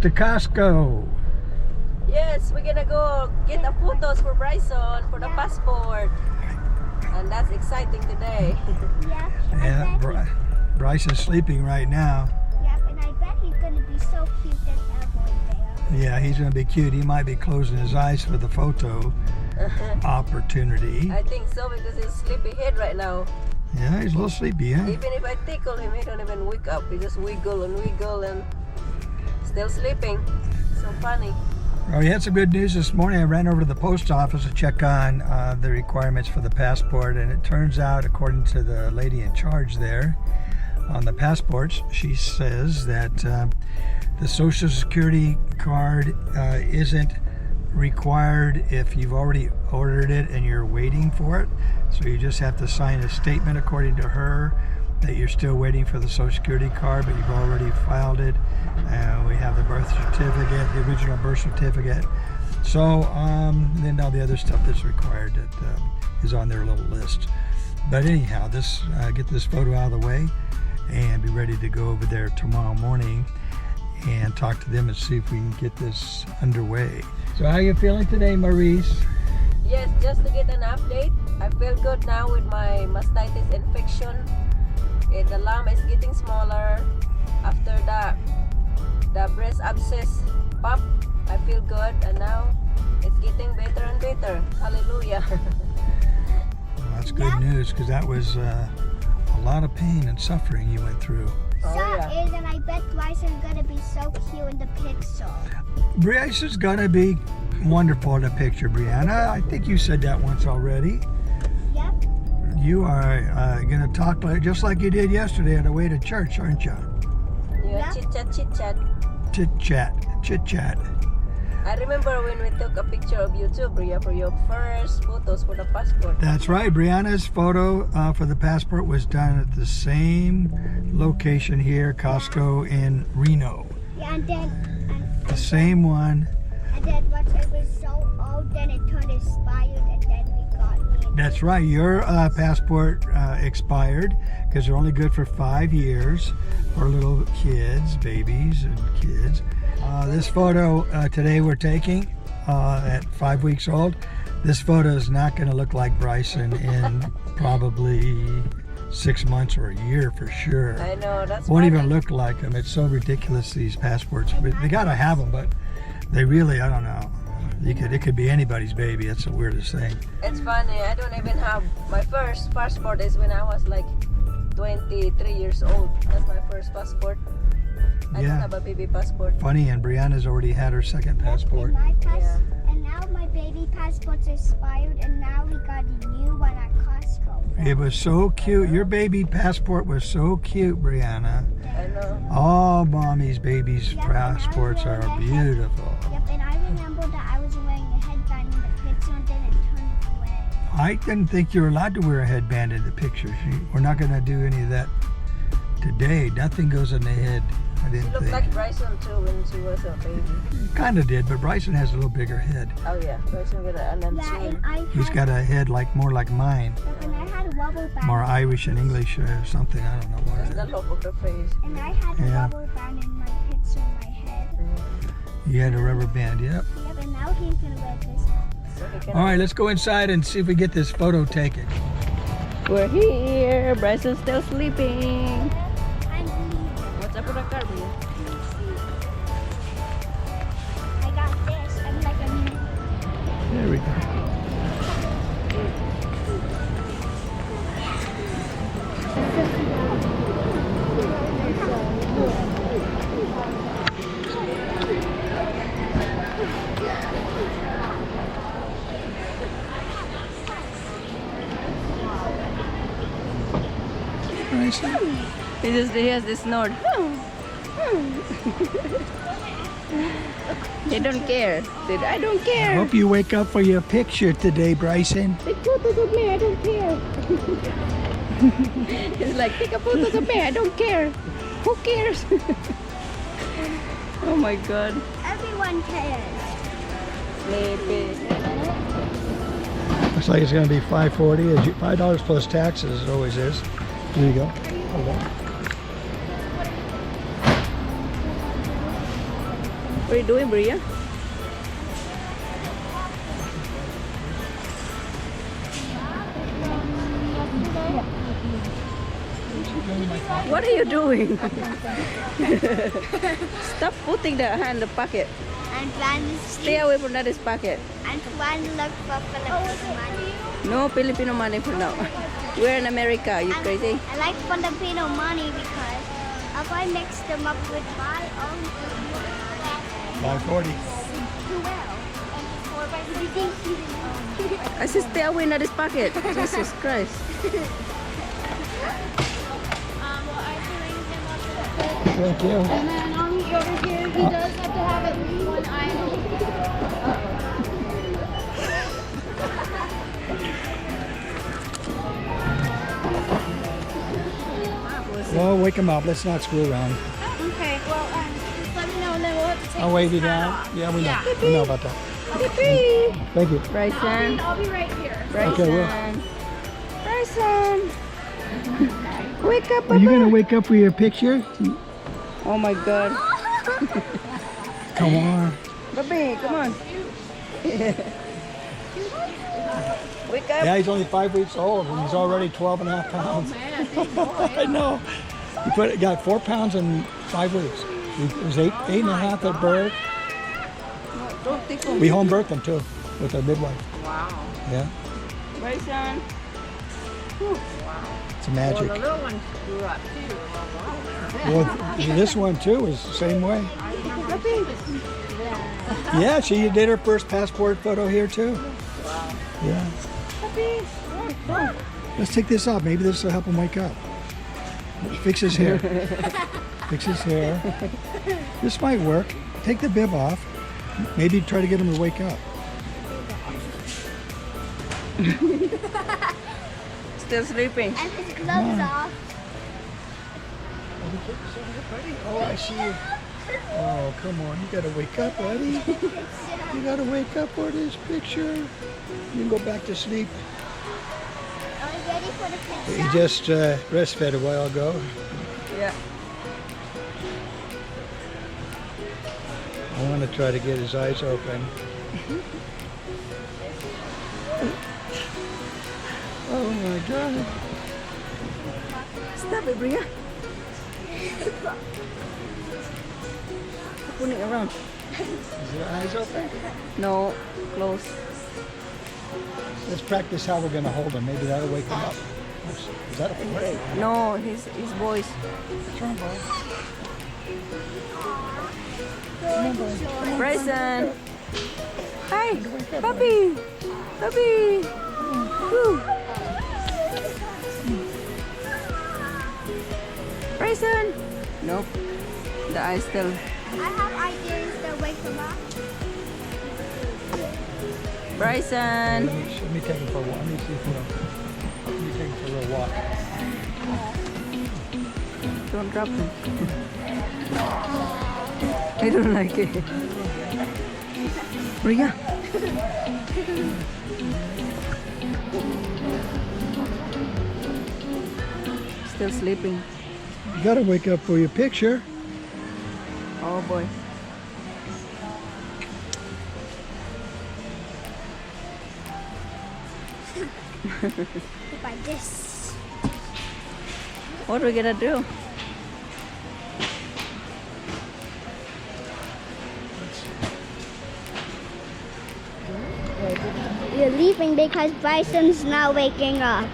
off to Costco. Yes, we're gonna go get the photos for Bryson for the passport. And that's exciting today. Yeah, Bryson's sleeping right now. Yep, and I bet he's gonna be so cute that boy there. Yeah, he's gonna be cute. He might be closing his eyes for the photo opportunity. I think so because he's sleepy head right now. Yeah, he's a little sleepy, huh? Even if I tickle him, he don't even wake up. He just wiggle and still sleeping. So funny. Well, we had some good news this morning. I ran over to the post office to check on the requirements for the passport, and it turns out, according to the lady in charge there on the passports, she says that the Social Security card isn't required if you've already ordered it and you're waiting for it. So you just have to sign a statement, according to her, that you're still waiting for the Social Security card, but you've already filed it. We have the birth certificate, the original birth certificate. So then all the other stuff that's required that is on their little list. But anyhow, this get this photo out of the way and be ready to go over there tomorrow morning and talk to them and see if we can get this underway. So how are you feeling today, Maurice? Yes, just to get an update. I feel good now with my mastitis infection. The lump is getting smaller. After the breast abscess pop, I feel good, and now it's getting better and better. Hallelujah. Well, that's good news, because that was a lot of pain and suffering you went through. Oh, yeah. And I bet Bryson's gonna be so cute in the picture. Bryson's gonna be wonderful in the picture, Brianna. I think you said that once already. Yep. You are gonna talk just like you did yesterday on the way to church, aren't you? Yeah, chit chat. Chit chat. I remember when we took a picture of you too, Bria, for your first photos for the passport. That's right. Brianna's photo for the passport was done at the same location here, Costco in Reno. Yeah, and then The same one. And then once it was so old, then it turned expired, and then we got me. That's right. Your passport expired because they're only good for 5 years for little kids, babies and kids. This photo today we're taking at 5 weeks old. This photo is not going to look like Bryson in probably 6 months or a year for sure. I know, that's Won't funny. even look like him. It's so ridiculous, these passports. But they got to have them, but they really, I don't know. It could be anybody's baby. That's the weirdest thing. It's funny, I don't even have, my first passport is when I was like 23 years old. That's my first passport. I don't have a baby passport. Funny, and Brianna's already had her second passport. And now my baby passport's expired, and now we got a new one at Costco. It was so cute. Your baby passport was so cute, Brianna. I know. All mommy's babies' passports are beautiful. Yep, and I remember that I was wearing a headband in the picture, and then it turned away. I didn't think you were allowed to wear a headband in the picture. We're not going to do any of that today. Nothing goes in the head. I She didn't looked think. like Bryson too when she was a baby. Kind of did, but Bryson has a little bigger head. Oh yeah, Bryson got an Yeah, chin. and I had, He's got a head more like mine. and I had a rubber band. More Irish and English or something. I don't know what That's it the is. look of the face. And I had a Yeah. rubber band in my picture in my head. You had a rubber band, yep. Yep, and now he's gonna wear this one. So he can. All right, let's go inside and see if we get this photo taken. We're here. Bryson's still sleeping. I'm leaving. What's up with the car, Bria? I got this. I'm like a mini. There we go. Bryson? He has this snort. He don't care. Said, I don't I care. hope you wake up for your picture today, Bryson. Take photos of me. I don't care. He's like, take a photos of me. I don't care. Who cares? Oh my God. Everyone cares. Sleepy. Looks like it's going to be $5.40, $5 plus taxes, as it always is. Here you go. Hold on. What are you doing, Bria? What are you doing? Stop putting the hand in the pocket. I'm trying to Stay away from that pocket. I'm trying to look for Filipino money. No Filipino money for now. We're in America. You crazy? I like Filipino money because if I mix them up with my own $5.40. I said stay away from that pocket. Jesus Christ. Thank you. And then on over here, he does have to have at least one eye. Well, wake him up. Let's not screw around. Okay, well, just let me know and then we'll have to take I'll wave you this hat down. off. Yeah, we know. Yeah. We know about that. Thank you. Bryson. I'll be right here. Bryson. Okay, well. Bryson. Wake up, Are you Papa. gonna wake up for your picture? Oh my God. Come on. Baby, come on. Wake up. Yeah, he's only 5 weeks old and he's already 12 and a half pounds. I know. He got 4 pounds in 5 weeks. He was eight and a half at birth. Don't tickle We home birthed him too with our midwife. Wow. Yeah, Bryson. it's magic. The little one grew up too. Well, this one too is the same way. Baby. Yeah, she did her first passport photo here too. Wow. Yeah. Baby. Let's take this off. Maybe this will help him wake up. Fix his hair. Fix his hair. This might work. Take the bib off. Maybe try to get him to wake up. Still sleeping. And his gloves off. Oh, I see you. Oh, come on. You gotta wake up, buddy. You gotta wake up for this picture. You can go back to sleep. Are you ready for the He picture? just breastfed a while ago. Yeah. I want to try to get his eyes open. Oh my God. Stop it, Bria. Putting it around. Is your eyes open? No, close. Let's practice how we're going to hold him. Maybe that'll wake him up. Is that a play? No, his voice. What's wrong, boy? Bryson. Hi, puppy. Puppy. Woo. Bryson. Nope. The eye still. I have ideas to wake him up. Bryson. Let me take him for a walk. Let me see if he'll. Let me take him for a little walk. Don't drop him. I don't like it. Bria. Still sleeping. You gotta wake up for your picture. Oh boy. Like this. What are we gonna do? We're leaving because Bryson's not waking up.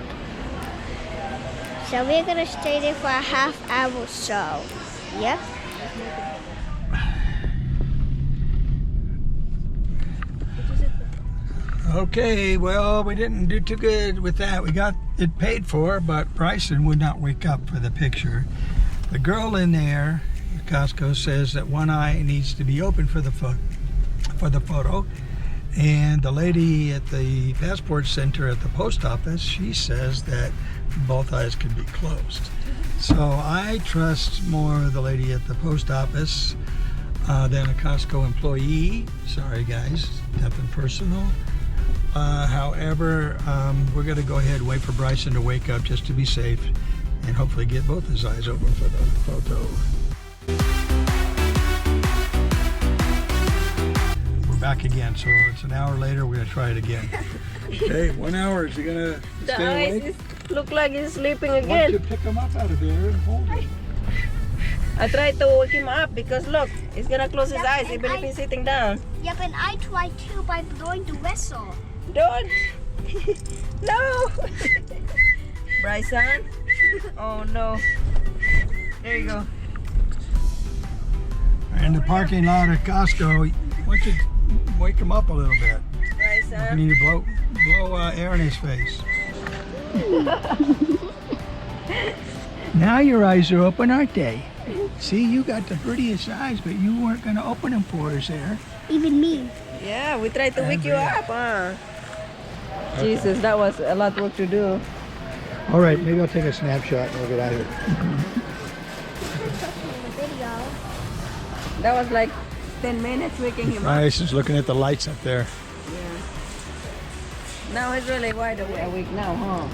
So we're gonna stay there for a half hour or so. Yep. Okay, well, we didn't do too good with that. We got it paid for, but Bryson would not wake up for the picture. The girl in there at Costco says that one eye needs to be open for the photo. And the lady at the passport center at the post office, she says that both eyes can be closed. So I trust more the lady at the post office than a Costco employee. Sorry guys, nothing personal. However, we're going to go ahead and wait for Bryson to wake up just to be safe and hopefully get both his eyes open for the photo. back again. So it's an hour later. We're gonna try it again. Okay, 1 hour. Is he gonna The stay eyes awake? look like he's sleeping Why don't you again. pick him up out of there and hold him? I tried to wake him up because look, he's gonna close his eyes even if he's sitting down. Yeah, but I tried too by blowing the whistle. Don't. No. Bryson. Oh no. There you go. In the parking lot at Costco, why don't you wake him up a little bit? You Bryson. need to blow air in his face. Now your eyes are open, aren't they? See, you got the prettiest eyes, but you weren't going to open them for us there. Even me. Yeah, we tried to wake you Andrea. up, huh? Jesus, that was a lot of work to do. All right, maybe I'll take a snapshot and we'll get out of here. Video. That was like 10 minutes waking him up. Bryson's looking at the lights up there. Yeah. Now he's really wide awake now, huh?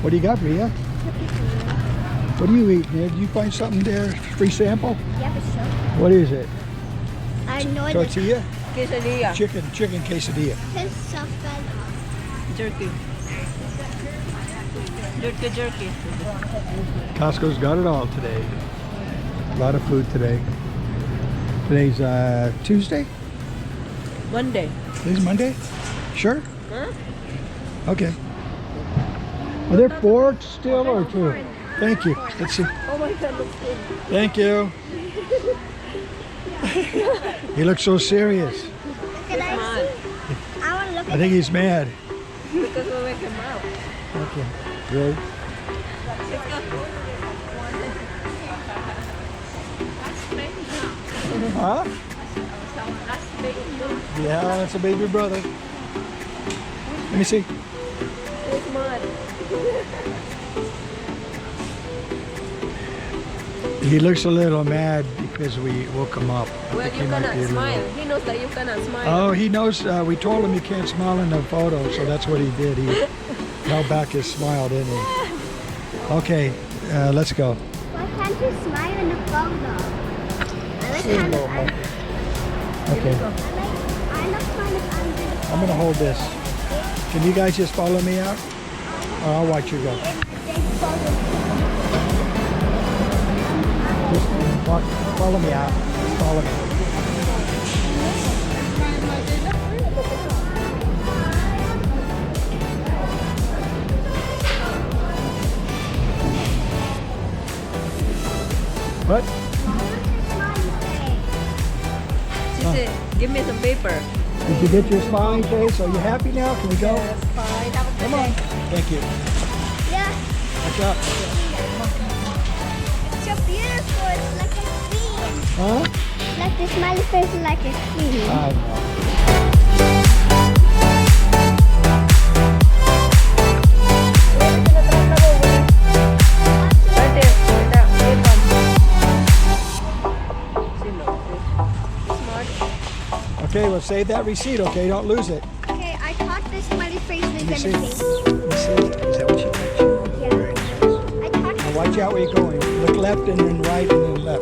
What do you got, Rhea? What do you eat, man? Did you find something there? Free sample? Yeah, but sure. What is it? I know the Tortilla? Quesadilla. Chicken quesadilla. pizza fella. Jerky. Jerky. Costco's got it all today. A lot of food today. Today's Tuesday? Monday. Today's Monday? Sure? Huh? Okay. Are there 4 still or 2? Thank you. Let's see. Oh my God, looks good. Thank you. He looks so serious. Can I Come on. see? I want to look I at think he's mad. Because we wake him up. Okay. Really? Huh? Yeah, that's a baby brother. Let me see. It's mud. He looks a little mad because we woke him up. I Well, think you he might cannot be a little- smile. He knows that you cannot smile. Oh, he knows. We told him he can't smile in the photo, so that's what he did. He held back his smile, didn't he? Okay, let's go. Why can't you smile in the photo? I like kind of. Okay, I look kind of angry. I'm gonna hold this. Can you guys just follow me out? Or I'll watch you go. In the big photo. Just follow me out. Just follow me. What? She said, give me some paper. Did you get your smiling face? Are you happy now? Can we go? Yes, fine. Have a good Come on. day. Thank you. Yeah, Watch out. it's so beautiful. It's like a queen. Huh? Like the smiley face is like a queen. I know. Right there. Sit down. Wait, Mom. She knows it. Smart. Okay, well save that receipt, okay? Don't lose it. Okay, I thought the smiley face was Let me gonna see. be. Let me see. Is that what you got? Yeah. Very nice. I thought Now watch out where you're going. Look left and then right and then left.